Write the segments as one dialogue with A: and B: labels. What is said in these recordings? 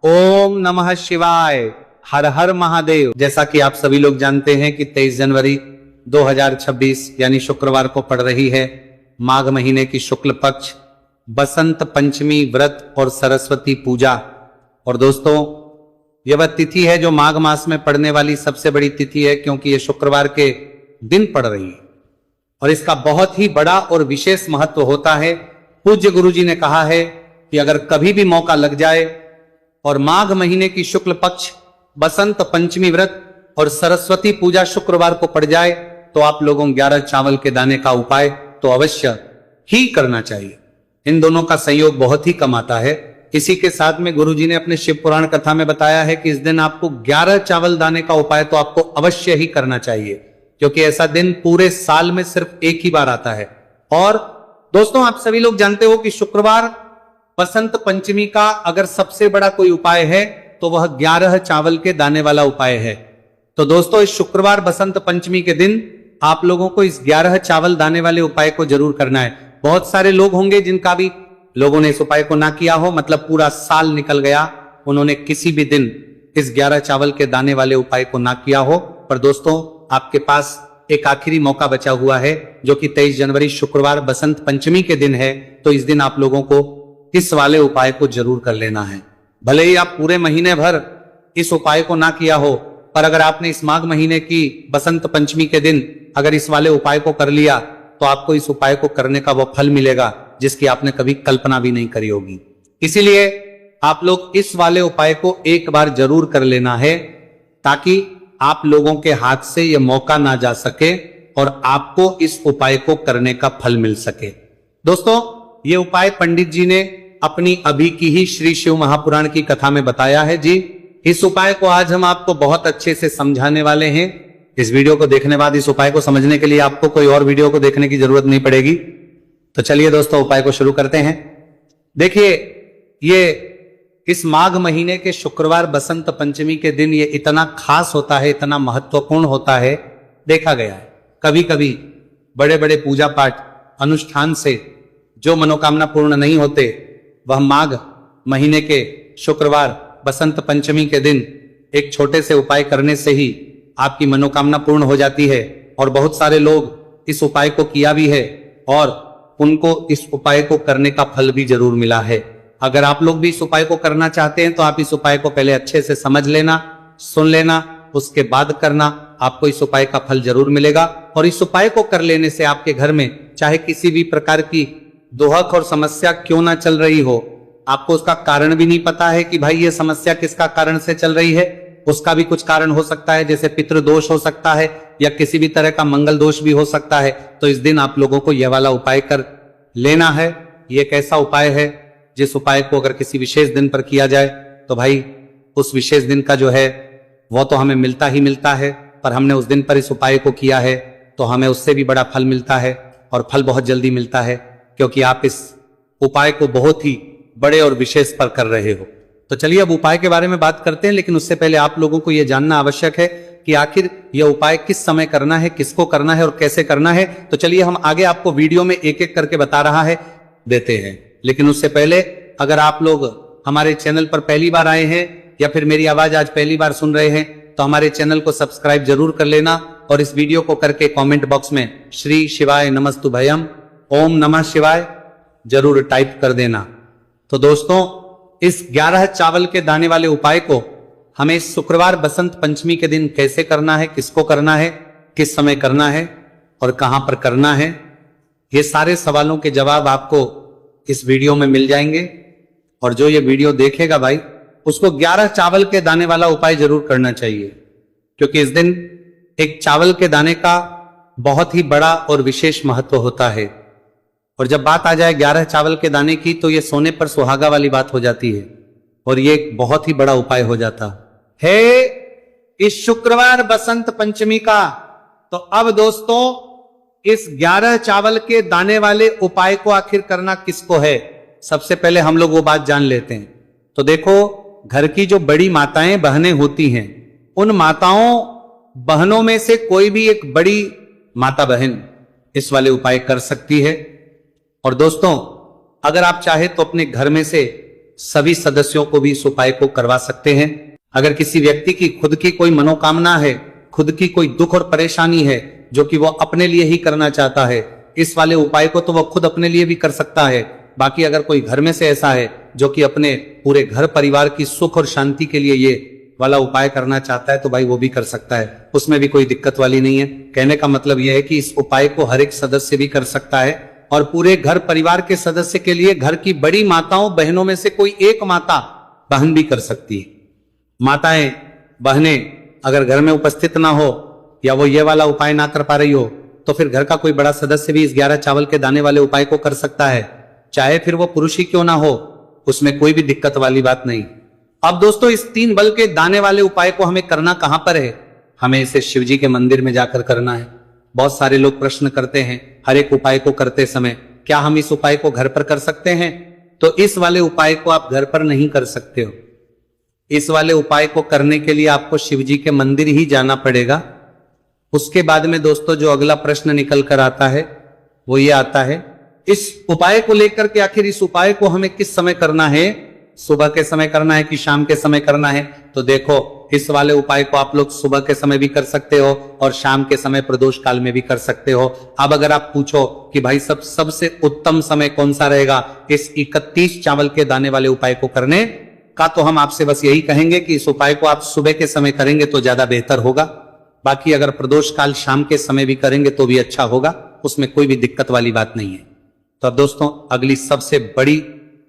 A: ओम नमः शिवाय। हर हर महादेव। जैसा कि आप सभी लोग जानते हैं कि 23 जनवरी 2026 यानी शुक्रवार को पड़ रही है माघ महीने की शुक्ल पक्ष बसंत पंचमी व्रत और सरस्वती पूजा। और दोस्तों, यह वह तिथि है जो माघ मास में पड़ने वाली सबसे बड़ी तिथि है, क्योंकि यह शुक्रवार के दिन पड़ रही है और इसका बहुत ही बड़ा और विशेष महत्व होता है। पूज्य गुरु जी ने कहा है कि अगर कभी भी मौका लग जाए और माघ महीने की शुक्ल पक्ष बसंत पंचमी व्रत और सरस्वती पूजा शुक्रवार को पड़ जाए तो आप लोगों 11 चावल के दाने का उपाय तो अवश्य ही करना चाहिए। इन दोनों का संयोग बहुत ही कम आता है। इसी के साथ में गुरु जी ने अपने शिव पुराण कथा में बताया है कि इस दिन आपको 11 चावल दाने का उपाय तो आपको अवश्य ही करना चाहिए, क्योंकि ऐसा दिन पूरे साल में सिर्फ एक ही बार आता है। और दोस्तों, आप सभी लोग जानते हो कि शुक्रवार बसंत पंचमी का अगर सबसे बड़ा कोई उपाय है तो वह 11 चावल के दाने वाला उपाय है। तो दोस्तों, इस शुक्रवार बसंत पंचमी के दिन आप लोगों को इस 11 चावल दाने वाले उपाय को जरूर करना है। बहुत सारे लोग होंगे जिनका भी लोगों ने इस उपाय को ना किया हो, मतलब पूरा साल निकल गया, उन्होंने किसी भी दिन इस 11 चावल के दाने वाले उपाय को ना किया हो। पर दोस्तों, आपके पास एक आखिरी मौका बचा हुआ है, जो कि 23 जनवरी शुक्रवार बसंत पंचमी के दिन है। तो इस दिन आप लोगों को इस वाले उपाय को जरूर कर लेना है। भले ही आप पूरे महीने भर इस उपाय को ना किया हो, पर अगर आपने इस माघ महीने की बसंत पंचमी के दिन अगर इस वाले उपाय को कर लिया तो आपको इस उपाय को करने का वो फल मिलेगा जिसकी आपने कभी कल्पना भी नहीं करी होगी। इसीलिए आप लोग इस वाले उपाय को एक बार जरूर कर लेना है, ताकि आप लोगों के हाथ से यह मौका ना जा सके और आपको इस उपाय को करने का फल मिल सके। दोस्तों, ये उपाय पंडित जी ने अपनी अभी की ही श्री शिव महापुराण की कथा में बताया है जी। इस उपाय को आज हम आपको बहुत अच्छे से समझाने वाले हैं। इस वीडियो को देखने बाद इस उपाय को समझने के लिए आपको कोई और वीडियो को देखने की जरूरत नहीं पड़ेगी। तो चलिए दोस्तों, उपाय को शुरू करते हैं। देखिए, ये इस माघ महीने के शुक्रवार बसंत पंचमी के दिन ये इतना खास होता है, इतना महत्वपूर्ण होता है। देखा गया है कभी कभी बड़े बड़े पूजा पाठ अनुष्ठान से जो मनोकामना पूर्ण नहीं होते, वह माघ महीने के शुक्रवार बसंत पंचमी के दिन एक छोटे से उपाय करने से ही आपकी मनोकामना पूर्ण हो जाती है। और बहुत सारे लोग इस उपाय को किया भी है और उनको इस उपाय को करने का फल भी जरूर मिला है। अगर आप लोग भी इस उपाय को करना चाहते हैं तो आप इस उपाय को पहले अच्छे से समझ लेना, सुन लेना, उसके बाद करना। आपको इस उपाय का फल जरूर मिलेगा। और इस उपाय को कर लेने से आपके घर में चाहे किसी भी प्रकार की दुहक और समस्या क्यों ना चल रही हो, आपको उसका कारण भी नहीं पता है कि भाई ये समस्या किसका कारण से चल रही है, उसका भी कुछ कारण हो सकता है, जैसे पितृदोष हो सकता है या किसी भी तरह का मंगल दोष भी हो सकता है। तो इस दिन आप लोगों को यह वाला उपाय कर लेना है। ये एक ऐसा उपाय है जिस उपाय को अगर किसी विशेष दिन पर किया जाए तो भाई उस विशेष दिन का जो है वो तो हमें मिलता ही मिलता है, पर हमने उस दिन पर इस उपाय को किया है तो हमें उससे भी बड़ा फल मिलता है, और फल बहुत जल्दी मिलता है, क्योंकि आप इस उपाय को बहुत ही बड़े और विशेष पर कर रहे हो। तो चलिए अब उपाय के बारे में बात करते हैं, लेकिन उससे पहले आप लोगों को यह जानना आवश्यक है कि आखिर यह उपाय किस समय करना है, किसको करना है और कैसे करना है। तो चलिए हम आगे आपको वीडियो में एक एक करके बता रहा है देते हैं। लेकिन उससे पहले अगर आप लोग हमारे चैनल पर पहली बार आए हैं या फिर मेरी आवाज आज पहली बार सुन रहे हैं तो हमारे चैनल को सब्सक्राइब जरूर कर लेना, और इस वीडियो को करके कमेंट बॉक्स में श्री शिवाय नमस्तुभयम ओम नमः शिवाय जरूर टाइप कर देना। तो दोस्तों, इस 11 चावल के दाने वाले उपाय को हमें इस शुक्रवार बसंत पंचमी के दिन कैसे करना है, किसको करना है, किस समय करना है और कहां पर करना है, ये सारे सवालों के जवाब आपको इस वीडियो में मिल जाएंगे। और जो ये वीडियो देखेगा भाई, उसको 11 चावल के दाने वाला उपाय जरूर करना चाहिए, क्योंकि इस दिन एक चावल के दाने का बहुत ही बड़ा और विशेष महत्व होता है। और जब बात आ जाए 11 चावल के दाने की तो ये सोने पर सुहागा वाली बात हो जाती है, और ये एक बहुत ही बड़ा उपाय हो जाता है इस शुक्रवार बसंत पंचमी का। तो अब दोस्तों, इस 11 चावल के दाने वाले उपाय को आखिर करना किसको है, सबसे पहले हम लोग वो बात जान लेते हैं। तो देखो, घर की जो बड़ी माताएं बहनें होती हैं, उन माताओं बहनों में से कोई भी एक बड़ी माता बहन इस वाले उपाय कर सकती है। और दोस्तों, अगर आप चाहे तो अपने घर में से सभी सदस्यों को भी इस उपाय को करवा सकते हैं। अगर किसी व्यक्ति की खुद की कोई मनोकामना है, खुद की कोई दुख और परेशानी है जो कि वो अपने लिए ही करना चाहता है, इस वाले उपाय को तो वो खुद अपने लिए भी कर सकता है। बाकी अगर कोई घर में से ऐसा है जो कि अपने पूरे घर परिवार की सुख और शांति के लिए ये वाला उपाय करना चाहता है, तो भाई वो भी कर सकता है, उसमें भी कोई दिक्कत वाली नहीं है। कहने का मतलब यह है कि इस उपाय को हर एक सदस्य भी कर सकता है और पूरे घर परिवार के सदस्य के लिए घर की बड़ी माताओं बहनों में से कोई एक माता बहन भी कर सकती है। माताएं बहनें अगर घर में उपस्थित ना हो या वो ये वाला उपाय ना कर पा रही हो, तो फिर घर का कोई बड़ा सदस्य भी इस 11 चावल के दाने वाले उपाय को कर सकता है, चाहे फिर वो पुरुष ही क्यों ना हो, उसमें कोई भी दिक्कत वाली बात नहीं। अब दोस्तों, इस 3 बल के दाने वाले उपाय को हमें करना कहां पर है? हमें इसे शिव जी के मंदिर में जाकर करना है। बहुत सारे लोग प्रश्न करते हैं हर एक उपाय को करते समय, क्या हम इस उपाय को घर पर कर सकते हैं? तो इस वाले उपाय को आप घर पर नहीं कर सकते हो। इस वाले उपाय को करने के लिए आपको शिव जी के मंदिर ही जाना पड़ेगा। उसके बाद में दोस्तों जो अगला प्रश्न निकल कर आता है वो ये आता है, इस उपाय को लेकर के आखिर इस उपाय को हमें किस समय करना है? सुबह के समय करना है कि शाम के समय करना है? तो देखो, इस वाले उपाय को आप लोग सुबह के समय भी कर सकते हो और शाम के समय प्रदोष काल में भी कर सकते हो। अब अगर आप पूछो कि भाई सबसे उत्तम समय कौन सा रहेगा इस 31 चावल के दाने वाले उपाय को करने का, तो हम आपसे बस यही कहेंगे कि इस उपाय को आप सुबह के समय करेंगे तो ज्यादा बेहतर होगा। बाकी अगर प्रदोष काल शाम के समय भी करेंगे तो भी अच्छा होगा, उसमें कोई भी दिक्कत वाली बात नहीं है। तो अब दोस्तों, अगली सबसे बड़ी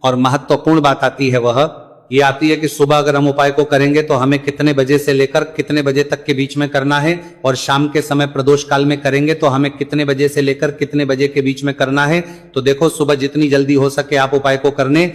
A: और महत्वपूर्ण बात आती है, वह ये आती है कि सुबह अगर हम उपाय को करेंगे तो हमें कितने बजे से लेकर कितने बजे तक के बीच में करना है, और शाम के समय प्रदोष काल में करेंगे तो हमें कितने बजे से लेकर कितने बजे के बीच में करना है। तो देखो, सुबह जितनी जल्दी हो सके आप उपाय को करने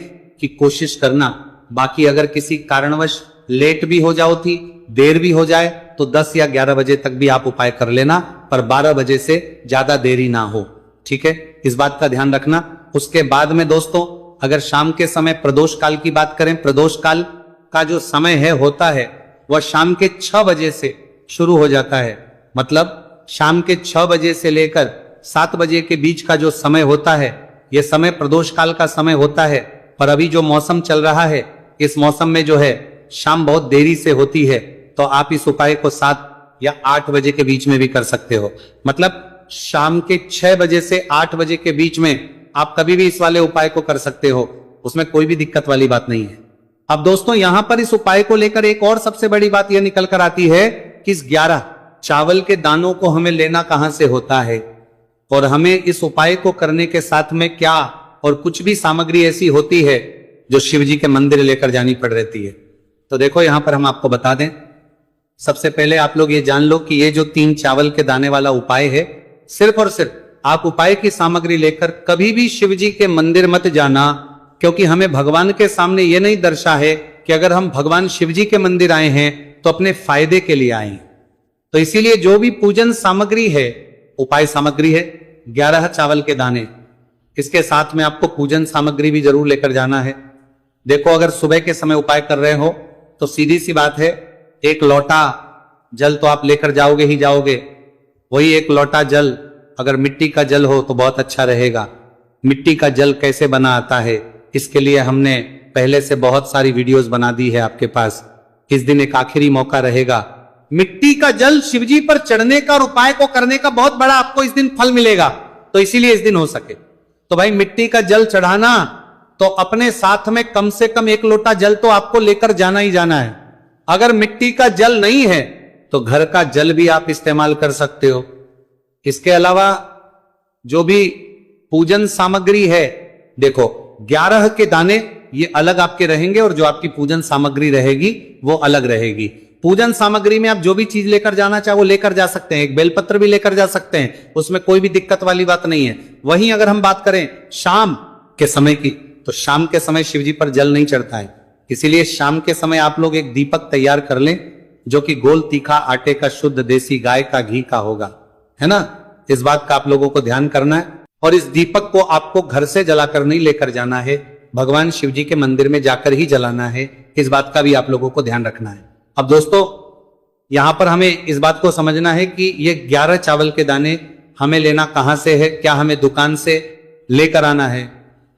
A: की कोशिश करना। बाकी अगर किसी कारणवश लेट भी हो जाओ थी, देर भी हो जाए, तो 10 या 11 बजे तक भी आप उपाय कर लेना, पर 12 बजे से ज्यादा देरी ना हो। ठीक है, इस बात का ध्यान रखना। उसके बाद में दोस्तों, अगर शाम के समय प्रदोष काल की बात करें, प्रदोष काल का जो समय है होता है वह शाम के 6 बजे से शुरू हो जाता है। मतलब शाम के 6 बजे से लेकर 7 बजे के बीच का जो समय होता है, यह समय प्रदोष काल का समय होता है। पर अभी जो मौसम चल रहा है, इस मौसम में जो है शाम बहुत देरी से होती है, तो आप इस उपाय को 7 या 8 बजे के बीच में भी कर सकते हो। मतलब शाम के 6 बजे से 8 बजे के बीच में आप कभी भी इस वाले उपाय को कर सकते हो, उसमें कोई भी दिक्कत वाली बात नहीं है। अब दोस्तों, यहां पर इस उपाय को लेकर एक और सबसे बड़ी बात यह निकल कर आती है कि इस 11 चावल के दानों को हमें लेना कहां से होता है, और हमें इस उपाय को करने के साथ में क्या और कुछ भी सामग्री ऐसी होती है जो शिव जी के मंदिर लेकर जानी पड़ रहती है। तो देखो, यहां पर हम आपको बता दें, सबसे पहले आप लोग ये जान लो कि ये जो 3 चावल के दाने वाला उपाय है, सिर्फ और सिर्फ आप उपाय की सामग्री लेकर कभी भी शिव जी के मंदिर मत जाना, क्योंकि हमें भगवान के सामने यह नहीं दर्शा है कि अगर हम भगवान शिव जी के मंदिर आए हैं तो अपने फायदे के लिए आए। तो इसीलिए जो भी पूजन सामग्री है, उपाय सामग्री है 11 चावल के दाने, इसके साथ में आपको पूजन सामग्री भी जरूर लेकर जाना है। देखो, अगर सुबह के समय उपाय कर रहे हो तो सीधी सी बात है, 1 लोटा जल तो आप लेकर जाओगे ही जाओगे। वही 1 लोटा जल अगर मिट्टी का जल हो तो बहुत अच्छा रहेगा। मिट्टी का जल कैसे बना आता है, इसके लिए हमने पहले से बहुत सारी वीडियोस बना दी है आपके पास। इस दिन एक आखिरी मौका रहेगा, मिट्टी का जल शिवजी पर चढ़ने का और उपाय को करने का बहुत बड़ा आपको इस दिन फल मिलेगा। तो इसीलिए इस दिन हो सके तो भाई मिट्टी का जल चढ़ाना, तो अपने साथ में कम से कम 1 लोटा जल तो आपको लेकर जाना ही जाना है। अगर मिट्टी का जल नहीं है तो घर का जल भी आप इस्तेमाल कर सकते हो। इसके अलावा जो भी पूजन सामग्री है, देखो 11 के दाने ये अलग आपके रहेंगे और जो आपकी पूजन सामग्री रहेगी वो अलग रहेगी। पूजन सामग्री में आप जो भी चीज लेकर जाना चाहे वो लेकर जा सकते हैं, एक बेलपत्र भी लेकर जा सकते हैं, उसमें कोई भी दिक्कत वाली बात नहीं है। वहीं अगर हम बात करें शाम के समय की, तो शाम के समय शिवजी पर जल नहीं चढ़ता है, इसीलिए शाम के समय आप लोग एक दीपक तैयार कर लें जो कि गोल तीखा आटे का शुद्ध देसी गाय का घी का होगा, है ना। इस बात का आप लोगों को ध्यान करना है। और इस दीपक को आपको घर से जलाकर नहीं लेकर जाना है, भगवान शिवजी के मंदिर में जाकर ही जलाना है। इस बात का भी आप लोगों को ध्यान रखना है। अब दोस्तों, यहां पर हमें इस बात को समझना है कि ये 11 चावल के दाने हमें लेना कहां से है। क्या हमें दुकान से लेकर आना है,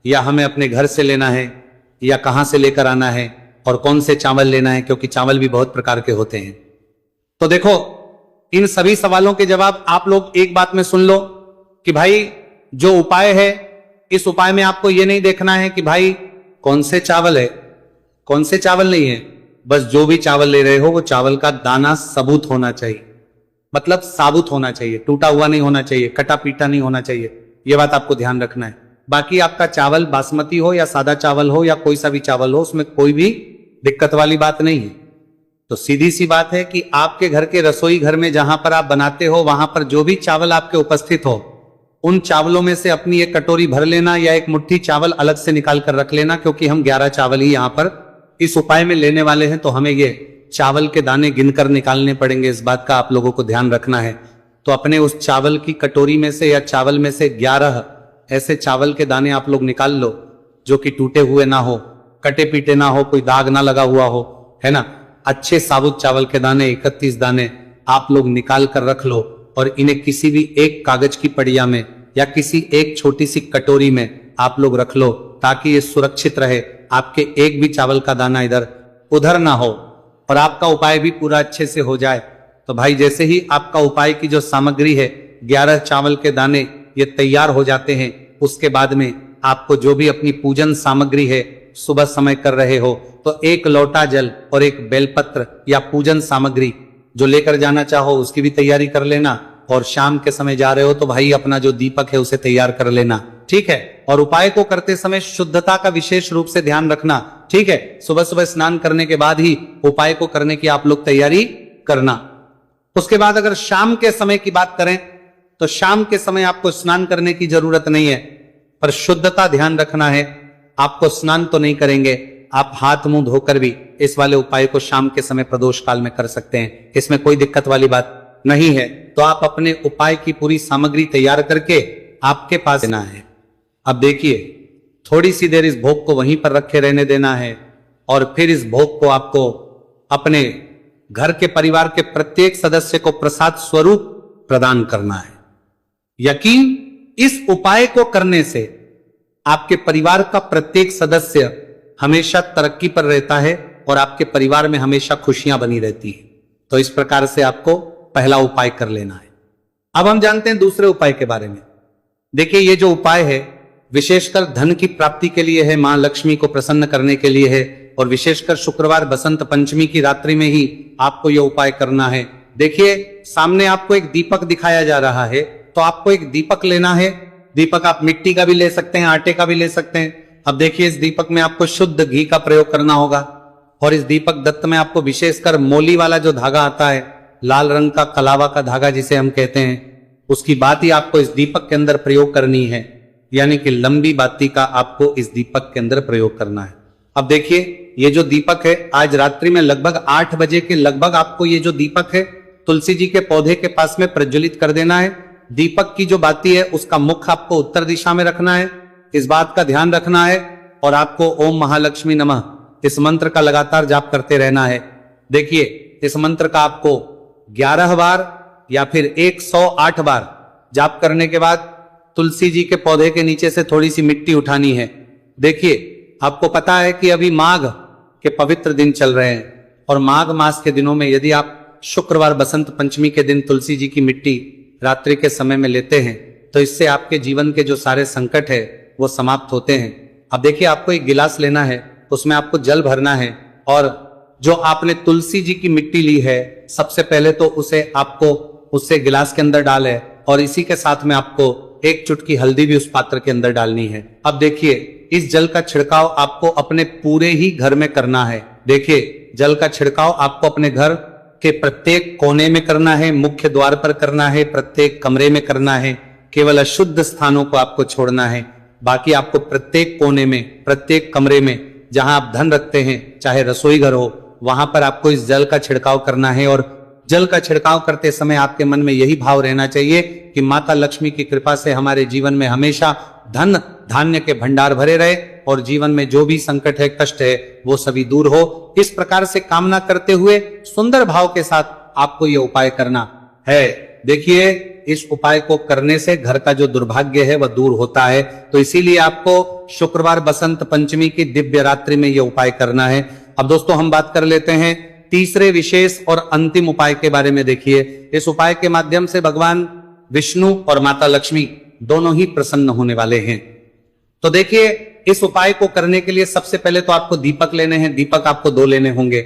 A: या हमें अपने घर से लेना है, या कहां से लेकर आना है और कौन से चावल लेना है, क्योंकि चावल भी बहुत प्रकार के होते हैं। तो देखो, इन सभी सवालों के जवाब आप लोग एक बात में सुन लो कि भाई जो उपाय है, इस उपाय में आपको यह नहीं देखना है कि भाई कौन से चावल है, कौन से चावल नहीं है। बस जो भी चावल ले रहे हो वो चावल का दाना सबूत होना चाहिए, मतलब साबुत होना चाहिए, टूटा हुआ नहीं होना चाहिए, कटा पीटा नहीं होना चाहिए। यह बात आपको ध्यान रखना है। बाकी आपका चावल बासमती हो या सादा चावल हो या कोई सा भी चावल हो, उसमें कोई भी दिक्कत वाली बात नहीं है। तो सीधी सी बात है कि आपके घर के रसोई घर में जहां पर आप बनाते हो, वहां पर जो भी चावल आपके उपस्थित हो, उन चावलों में से अपनी एक कटोरी भर लेना या एक मुट्ठी चावल अलग से निकाल कर रख लेना, क्योंकि हम 11 चावल ही यहां पर इस उपाय में लेने वाले हैं। तो हमें ये चावल के दाने गिनकर निकालने पड़ेंगे, इस बात का आप लोगों को ध्यान रखना है। तो अपने उस चावल की कटोरी में से या चावल में से 11 ऐसे चावल के दाने आप लोग निकाल लो जो कि टूटे हुए ना हो, कटे पीटे ना हो, कोई दाग ना लगा हुआ हो, है ना। अच्छे साबुत चावल के दाने 31 दाने आप लोग निकाल कर रख लो और इन्हें किसी भी एक कागज की पड़िया में या किसी एक छोटी सी कटोरी में आप लोग रख लो, ताकि ये सुरक्षित रहे, आपके एक भी चावल का दाना इधर उधर ना हो और आपका उपाय भी पूरा अच्छे से हो जाए। तो भाई जैसे ही आपका उपाय की जो सामग्री है, 11 चावल के दाने ये तैयार हो जाते हैं, उसके बाद में आपको जो भी अपनी पूजन सामग्री है सुबह समय कर रहे हो, तो 1 लोटा जल और 1 बेलपत्र या पूजन सामग्री जो लेकर जाना चाहो उसकी भी तैयारी कर लेना। और शाम के समय जा रहे हो तो भाई अपना जो दीपक है उसे तैयार कर लेना, ठीक है। और उपाय को करते समय शुद्धता का विशेष रूप से ध्यान रखना, ठीक है। सुबह सुबह स्नान करने के बाद ही उपाय को करने की आप लोग तैयारी करना। उसके बाद अगर शाम के समय की बात करें तो शाम के समय आपको स्नान करने की जरूरत नहीं है, पर शुद्धता ध्यान रखना है। आपको स्नान तो नहीं करेंगे, आप हाथ मुंह धोकर भी इस वाले उपाय को शाम के समय प्रदोष काल में कर सकते हैं, इसमें कोई दिक्कत वाली बात नहीं है। तो आप अपने उपाय की पूरी सामग्री तैयार करके आपके पास देना है। अब देखिए, थोड़ी सी देर इस भोग को वहीं पर रखे रहने देना है और फिर इस भोग को आपको अपने घर के परिवार के प्रत्येक सदस्य को प्रसाद स्वरूप प्रदान करना है। यकीन, इस उपाय को करने से आपके परिवार का प्रत्येक सदस्य हमेशा तरक्की पर रहता है और आपके परिवार में हमेशा खुशियां बनी रहती है। तो इस प्रकार से आपको पहला उपाय कर लेना है। अब हम जानते हैं दूसरे उपाय के बारे में। देखिए, ये जो उपाय है विशेषकर धन की प्राप्ति के लिए है, मां लक्ष्मी को प्रसन्न करने के लिए है और विशेषकर शुक्रवार बसंत पंचमी की रात्रि में ही आपको यह उपाय करना है। देखिए, सामने आपको एक दीपक दिखाया जा रहा है, तो आपको एक दीपक लेना है। दीपक आप मिट्टी का भी ले सकते हैं, आटे का भी ले सकते हैं। अब देखिए, इस दीपक में आपको शुद्ध घी का प्रयोग करना होगा और इस दीपक दत्त में आपको विशेषकर मोली वाला जो धागा आता है, लाल रंग का कलावा का धागा जिसे हम कहते हैं, उसकी बाती आपको इस दीपक के अंदर प्रयोग करनी है, यानी कि लंबी बाती का आपको इस दीपक के अंदर प्रयोग करना है। अब देखिए, ये जो दीपक है, आज रात्रि में लगभग 8 बजे के लगभग आपको ये जो दीपक है तुलसी जी के पौधे के पास में प्रज्वलित कर देना है। दीपक की जो बाती है उसका मुख आपको उत्तर दिशा में रखना है, इस बात का ध्यान रखना है। और आपको ओम महालक्ष्मी नमः इस मंत्र का लगातार जाप करते रहना है। देखिए, इस मंत्र का आपको 11 बार या फिर 108 बार जाप करने के बाद तुलसी जी के पौधे के नीचे से थोड़ी सी मिट्टी उठानी है। देखिए, आपको पता है कि अभी माघ के पवित्र दिन चल रहे हैं और माघ मास के दिनों में यदि आप शुक्रवार बसंत पंचमी के दिन तुलसी जी की मिट्टी रात्रि के समय में लेते हैं तो इससे आपके जीवन के जो सारे संकट है वो समाप्त होते हैं। अब देखिए, आपको एक गिलास लेना है, उसमें आपको जल भरना है और जो आपने तुलसी जी की मिट्टी ली है सबसे पहले तो उसे आपको उससे गिलास के अंदर डाल है और इसी के साथ में आपको एक चुटकी हल्दी भी उस पात्र के अंदर डालनी है। अब देखिए, इस जल का छिड़काव आपको अपने पूरे ही घर में करना है। देखिए, जल का छिड़काव आपको अपने घर के प्रत्येक कोने में करना है, मुख्य द्वार पर करना है, प्रत्येक कमरे में करना है, केवल अशुद्ध स्थानों को आपको छोड़ना है। बाकी आपको प्रत्येक कोने में, प्रत्येक कमरे में जहां आप धन रखते हैं, चाहे रसोई घर हो, वहां पर आपको इस जल का छिड़काव करना है। और जल का छिड़काव करते समय आपके मन में यही भाव रहना चाहिए कि माता लक्ष्मी की कृपा से हमारे जीवन में हमेशा धन धान्य के भंडार भरे रहे और जीवन में जो भी संकट है, कष्ट है, वो सभी दूर हो। इस प्रकार से कामना करते हुए सुंदर भाव के साथ आपको यह उपाय करना है। देखिए इस उपाय को करने से घर का जो दुर्भाग्य है वह दूर होता है। तो इसीलिए आपको शुक्रवार बसंत पंचमी की दिव्य रात्रि में यह उपाय करना है। अब दोस्तों हम बात कर लेते हैं तीसरे विशेष और अंतिम उपाय के बारे में। देखिए इस उपाय के माध्यम से भगवान विष्णु और माता लक्ष्मी दोनों ही प्रसन्न होने वाले हैं। तो देखिए इस उपाय को करने के लिए सबसे पहले तो आपको दीपक लेने हैं। दीपक आपको 2 लेने होंगे।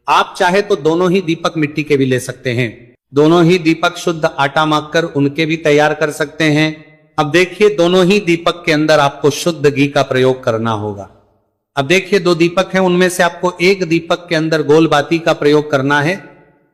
A: आप चाहे तो दोनों ही दीपक मिट्टी के भी ले सकते हैं। दोनों ही दीपक शुद्ध आटा माखकर उनके भी तैयार कर सकते हैं। अब देखिए दोनों ही दीपक के अंदर आपको शुद्ध घी का प्रयोग करना होगा। अब देखिए 2 दीपक हैं, उनमें से आपको एक दीपक के अंदर गोल बाती का प्रयोग करना है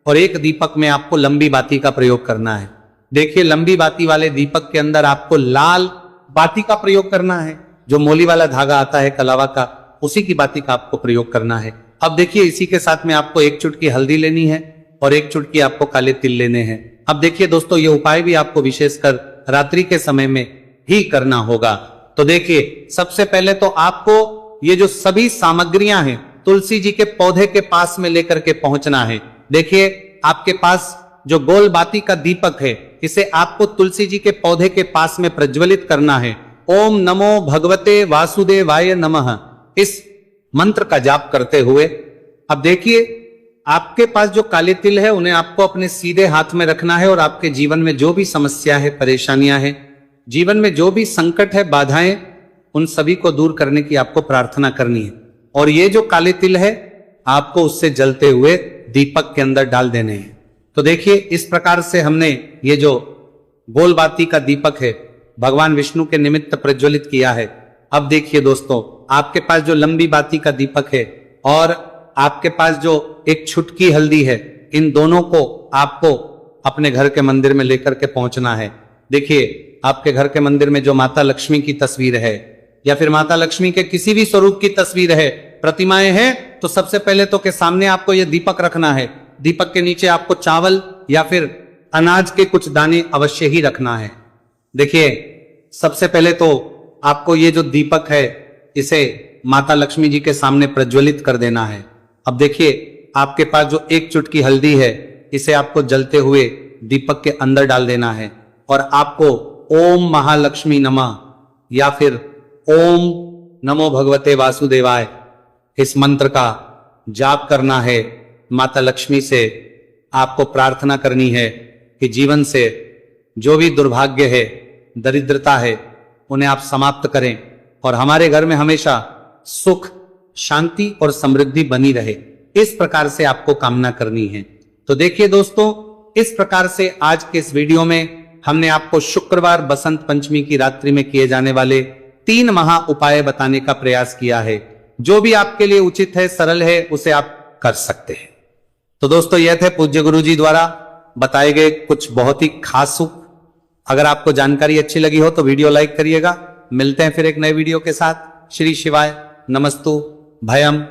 A: और एक दीपक में आपको लंबी बाती का प्रयोग करना है। देखिए लंबी बाती वाले दीपक के अंदर आपको लाल बाती का प्रयोग करना है, जो मोली वाला धागा आता है कलावा का, उसी की बाती का आपको प्रयोग करना है। अब देखिए इसी के साथ में आपको 1 चुटकी हल्दी लेनी है और 1 चुटकी आपको काले तिल लेने हैं। अब देखिए दोस्तों ये उपाय भी आपको विशेषकर रात्रि के समय में ही करना होगा। तो देखिए सबसे पहले तो आपको ये जो सभी सामग्रियां हैं तुलसी जी के पौधे के पास में लेकर के पहुंचना है। देखिए आपके पास जो गोल बाती का दीपक है इसे आपको तुलसी जी के पौधे के पास में प्रज्वलित करना है। ओम नमो भगवते वासुदेवाय नमः इस मंत्र का जाप करते हुए अब देखिए आपके पास जो काले तिल है उन्हें आपको अपने सीधे हाथ में रखना है और आपके जीवन में जो भी समस्या है, परेशानियां हैं, जीवन में जो भी संकट है, बाधाएं, उन सभी को दूर करने की आपको प्रार्थना करनी है। और ये जो काले तिल है आपको उससे जलते हुए दीपक के अंदर डाल देने हैं। तो देखिए इस प्रकार से हमने ये जो गोल बाती का दीपक है भगवान विष्णु के निमित्त प्रज्वलित किया है। अब देखिए दोस्तों आपके पास जो लंबी बाती का दीपक है और आपके पास जो एक छुटकी हल्दी है, इन दोनों को आपको अपने घर के मंदिर में लेकर के पहुंचना है। देखिए आपके घर के मंदिर में जो माता लक्ष्मी की तस्वीर है या फिर माता लक्ष्मी के किसी भी स्वरूप की तस्वीर है, प्रतिमाएं हैं, तो सबसे पहले तो के सामने आपको यह दीपक रखना है। दीपक के नीचे आपको चावल या फिर अनाज के कुछ दाने अवश्य ही रखना है। देखिए सबसे पहले तो आपको ये जो दीपक है इसे माता लक्ष्मी जी के सामने प्रज्वलित कर देना है। अब देखिए आपके पास जो 1 चुटकी हल्दी है इसे आपको जलते हुए दीपक के अंदर डाल देना है और आपको ओम महालक्ष्मी नमः या फिर ओम नमो भगवते वासुदेवाय इस मंत्र का जाप करना है। माता लक्ष्मी से आपको प्रार्थना करनी है कि जीवन से जो भी दुर्भाग्य है, दरिद्रता है, उन्हें आप समाप्त करें और हमारे घर में हमेशा सुख, शांति और समृद्धि बनी रहे। इस प्रकार से आपको कामना करनी है। तो देखिए दोस्तों इस प्रकार से आज के इस वीडियो में हमने आपको शुक्रवार बसंत पंचमी की रात्रि में किए जाने वाले 3 महा उपाय बताने का प्रयास किया है। जो भी आपके लिए उचित है, सरल है, उसे आप कर सकते हैं। तो दोस्तों यह थे पूज्य गुरु जी द्वारा बताए गए कुछ बहुत ही खास सुख। अगर आपको जानकारी अच्छी लगी हो तो वीडियो लाइक करिएगा। मिलते हैं फिर एक नए वीडियो के साथ। श्री शिवाय नमस्तु भयम